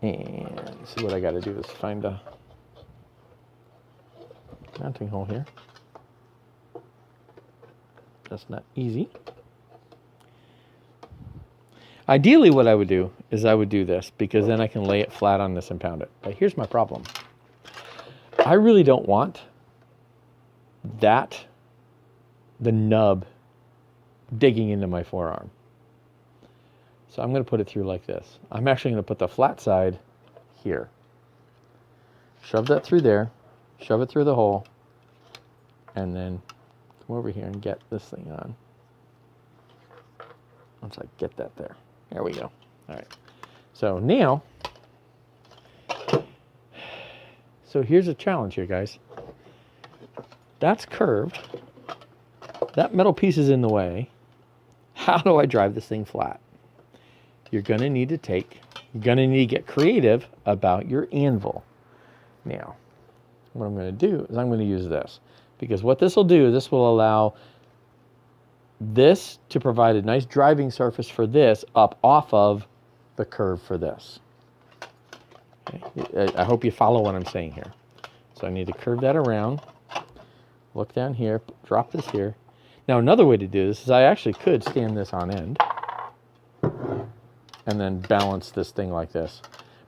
And see, what I got to do is find a mounting hole here. That's not easy. Ideally, what I would do is I would do this, because then I can lay it flat on this and pound it. But here's my problem. I really don't want the nub digging into my forearm. So I'm going to put it through like this. I'm actually going to put the flat side here. Shove that through there, shove it through the hole, and then come over here and get this thing on. Once I get that there. There we go. All right. So now, here's a challenge here, guys. That's curved. That metal piece is in the way. How do I drive this thing flat? You're going to need to get creative about your anvil. Now, what I'm going to do is I'm going to use this, because what this will do, this will allow this to provide a nice driving surface for this up off of the curve for this. Okay. I hope you follow what I'm saying here. So I need to curve that around, look down here, drop this here. Now another way to do this is I actually could stand this on end and then balance this thing like this.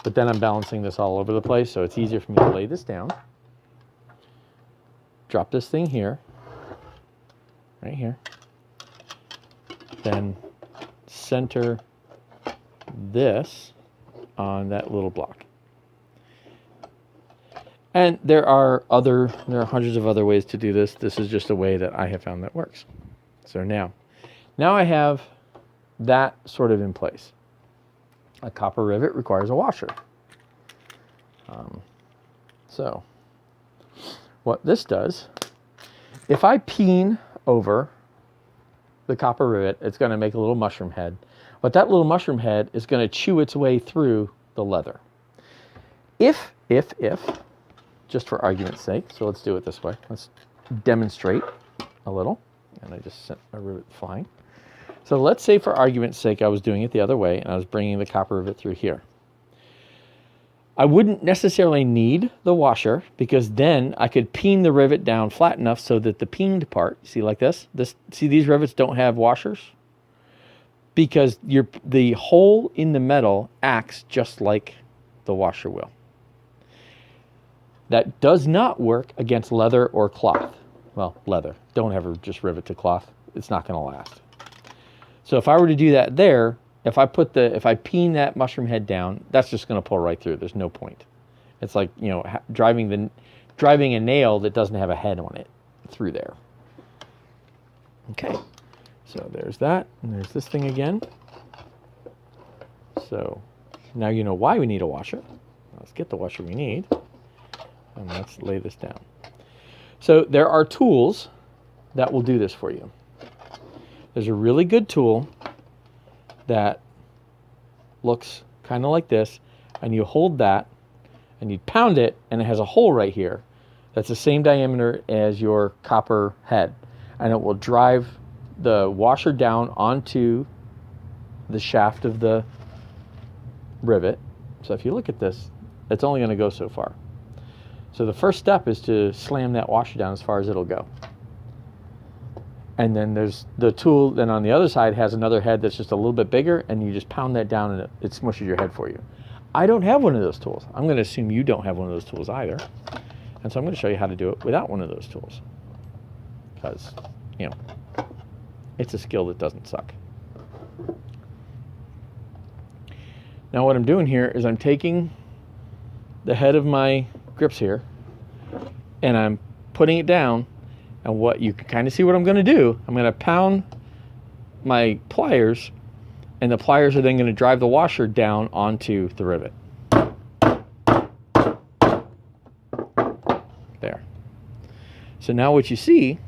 But then I'm balancing this all over the place, so it's easier for me to lay this down. Drop this thing here, right here. Then center this on that little block. And there are hundreds of other ways to do this. This is just a way that I have found that works. So now I have that sort of in place. A copper rivet requires a washer. So what this does, if I peen over the copper rivet, it's going to make a little mushroom head. But that little mushroom head is going to chew its way through the leather. If, just for argument's sake, so let's do it this way. Let's demonstrate a little. And I just sent my rivet flying. So let's say for argument's sake I was doing it the other way and I was bringing the copper rivet through here. I wouldn't necessarily need the washer, because then I could peen the rivet down flat enough so that the peened part, see like this? See, these rivets don't have washers? Because the hole in the metal acts just like the washer will. That does not work against leather or cloth. well, leather. Don't ever just rivet to cloth. It's not going to last. So if I were to do that there, if I peen that mushroom head down, that's just going to pull right through. There's no point. It's like, you know, driving a nail that doesn't have a head on it through there. Okay, so there's that, and there's this thing again. So now you know why we need a washer. Let's get the washer we need, and let's lay this down. So there are tools that will do this for you. There's a really good tool that looks kind of like this, and you hold that, and you pound it, and it has a hole right here that's the same diameter as your copper head, and it will drive the washer down onto the shaft of the rivet. So if you look at this, it's only going to go so far. So the first step is to slam that washer down as far as it'll go. And then there's the tool, then on the other side has another head that's just a little bit bigger, and you just pound that down and it smushes your head for you. I don't have one of those tools. I'm going to assume you don't have one of those tools either. And so I'm going to show you how to do it without one of those tools. Because, you know, it's a skill that doesn't suck. Now what I'm doing here is I'm taking the head of my grips here, and I'm putting it down. And what you can kind of see what I'm going to do, I'm going to pound my pliers, and the pliers are then going to drive the washer down onto the rivet. There. So now what you see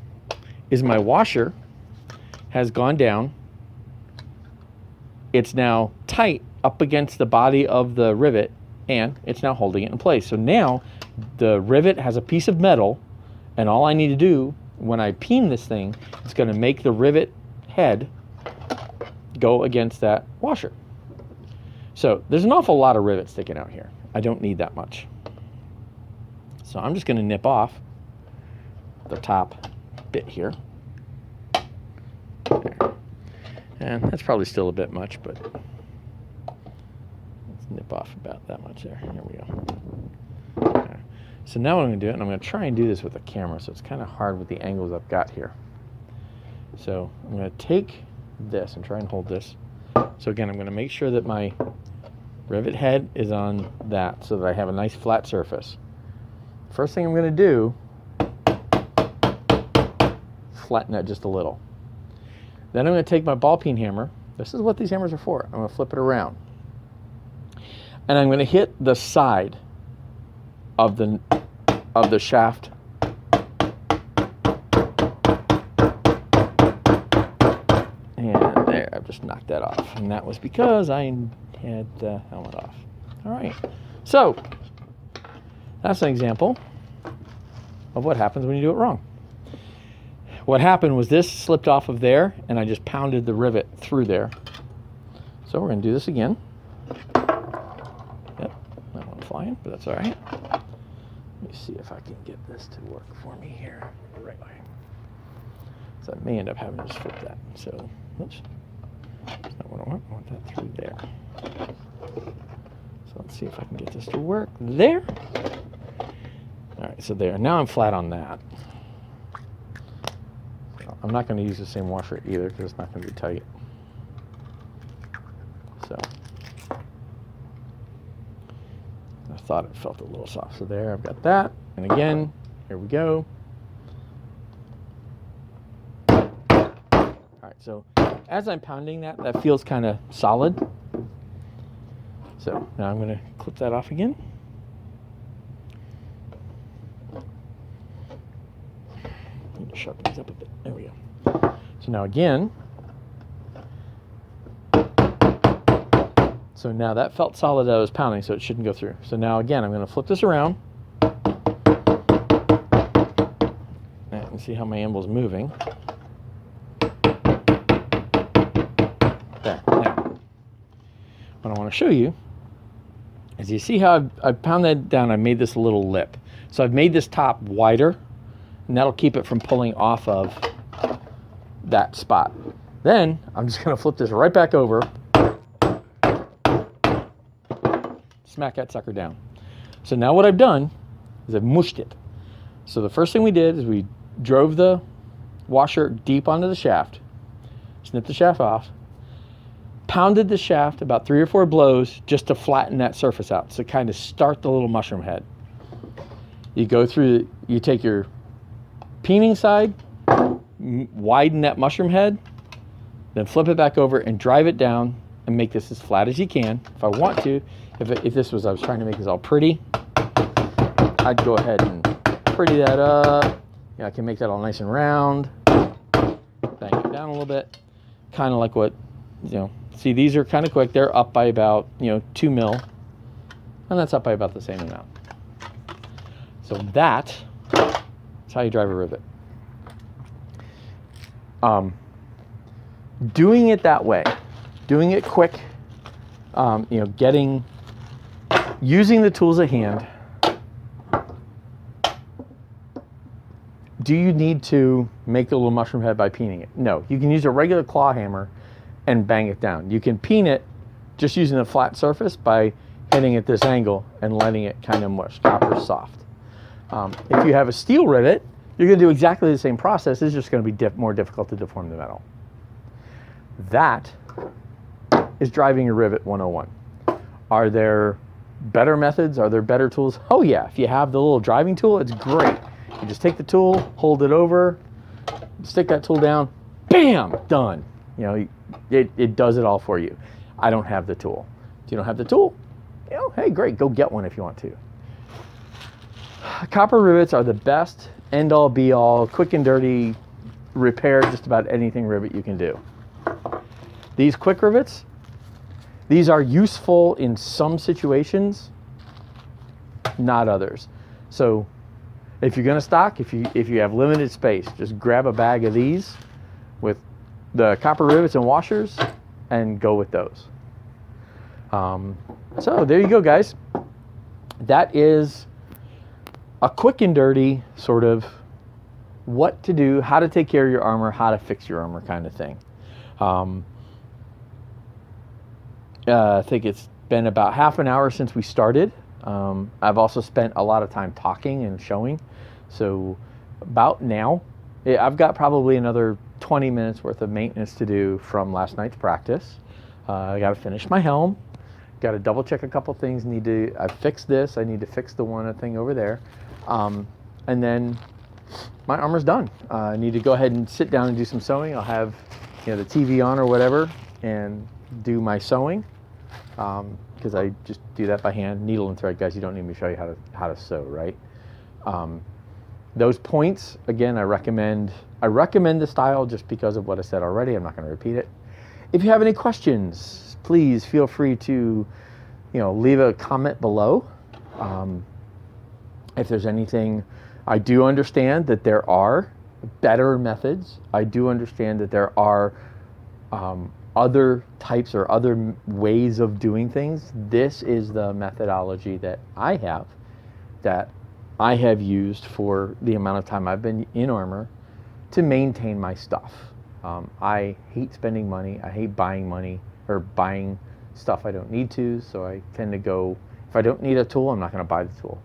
is my washer has gone down. It's now tight up against the body of the rivet, and it's now holding it in place. So now the rivet has a piece of metal, and all I need to do when I peen this thing, it's going to make the rivet head go against that washer. So there's an awful lot of rivets sticking out here. I don't need that much. So I'm just going to nip off the top bit here. There. And that's probably still a bit much, but let's nip off about that much there. Here we go. Okay. So now what I'm going to do, and I'm going to try and do this with a camera, so it's kind of hard with the angles I've got here. So I'm going to take this and try and hold this. So again, I'm going to make sure that my rivet head is on that so that I have a nice flat surface. First thing I'm going to do, flatten that just a little. Then I'm going to take my ball peen hammer. This is what these hammers are for. I'm going to flip it around. And I'm going to hit the side of the shaft. And there, I've just knocked that off. And that was because I had the helmet off. All right. So that's an example of what happens when you do it wrong. What happened was this slipped off of there, and I just pounded the rivet through there. So we're going to do this again. Yep, that one flying, but that's all right. Let me see if I can get this to work for me here the right way. So I may end up having to just flip that. So, oops, that's not what I want. I want that through there. So let's see if I can get this to work there. All right, so there. Now I'm flat on that. I'm not going to use the same washer either because it's not going to be tight. So I thought it felt a little soft. So there, I've got that. And again, here we go. All right, so as I'm pounding that, that feels kind of solid. So now I'm going to clip that off again. Need to sharpen these up a bit. There we go. So now again, so now that felt solid that I was pounding, so it shouldn't go through. So now again, I'm going to flip this around and see how my anvil's moving. There. Now, what I want to show you is you see how I've pounded that down. I made this little lip. So I've made this top wider, and that'll keep it from pulling off of that spot. Then I'm just going to flip this right back over, smack that sucker down. So now what I've done is I've mushed it. So the first thing we did is we drove the washer deep onto the shaft, snipped the shaft off, pounded the shaft about 3 or 4 blows just to flatten that surface out, so kind of start the little mushroom head. You go through, you take your peening side, widen that mushroom head, then flip it back over and drive it down and make this as flat as you can. If I want to, if this was, I was trying to make this all pretty, I'd go ahead and pretty that up. You know, I can make that all nice and round, bang it down a little bit, kind of like what, you know, see, these are kind of quick. They're up by about, 2 mil, and that's up by about the same amount. So that's how you drive a rivet. Doing it that way, doing it quick, using the tools at hand. Do you need to make the little mushroom head by peening it? No, you can use a regular claw hammer and bang it down. You can peen it just using a flat surface by hitting at this angle and letting it kind of mush. Copper's soft. If you have a steel rivet, you're going to do exactly the same process. It's just going to be more difficult to deform the metal. That is driving your rivet 101. Are there better methods? Are there better tools? Oh yeah, if you have the little driving tool, it's great. You just take the tool, hold it over, stick that tool down, bam, done. It does it all for you. I don't have the tool. If you don't have the tool, hey, great, go get one if you want to. Copper rivets are the best end-all, be-all, quick and dirty, repair just about anything rivet you can do. These quick rivets, these are useful in some situations, not others. So if you're going to stock, if you have limited space, just grab a bag of these with the copper rivets and washers and go with those. So there you go, guys. That is a quick and dirty sort of what to do, how to take care of your armor, how to fix your armor kind of thing. I think it's been about half an hour since we started. I've also spent a lot of time talking and showing. So about now, I've got probably another 20 minutes worth of maintenance to do from last night's practice. I got to finish my helm. Got to double check a couple things. I fixed this. I need to fix the one thing over there. And then my armor's done. I need to go ahead and sit down and do some sewing. I'll have the TV on or whatever and do my sewing. Because I just do that by hand, needle and thread, guys. You don't need me to show you how to sew, right? Those points, again, I recommend the style just because of what I said already. I'm not going to repeat it. If you have any questions, please feel free to, leave a comment below. If there's anything, I do understand that there are better methods. I do understand that there are other types or other ways of doing things. This is the methodology that I have used for the amount of time I've been in armor to maintain my stuff. I hate spending money. I hate buying stuff I don't need to. So I tend to go, if I don't need a tool, I'm not going to buy the tool.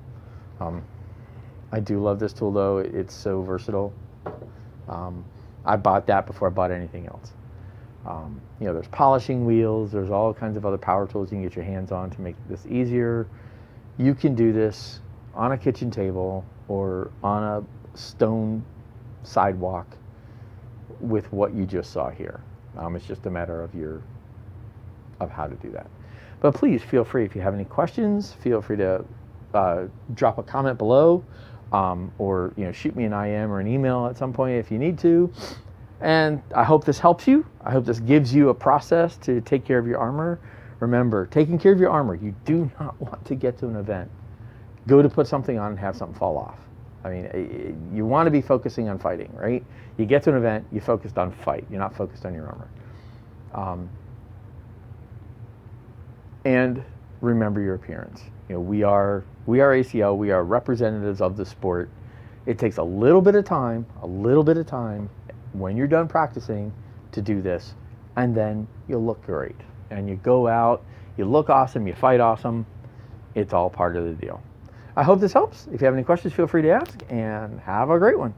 I do love this tool though. It's so versatile. I bought that before I bought anything else. There's polishing wheels. There's all kinds of other power tools you can get your hands on to make this easier. You can do this on a kitchen table or on a stone sidewalk with what you just saw here. It's just a matter of how to do that. But please feel free, if you have any questions, feel free to drop a comment below, or shoot me an IM or an email at some point if you need to. And I hope this helps you. I hope this gives you a process to take care of your armor. Remember, taking care of your armor, you do not want to get to an event, go to put something on and have something fall off. I mean, you want to be focusing on fighting, right? You get to an event, you're focused on fight. You're not focused on your armor. And remember your appearance. We are ACL. We are representatives of the sport. It takes a little bit of time when you're done practicing to do this, and then you'll look great. And you go out, you look awesome, you fight awesome. It's all part of the deal. I hope this helps. If you have any questions, feel free to ask, and have a great one.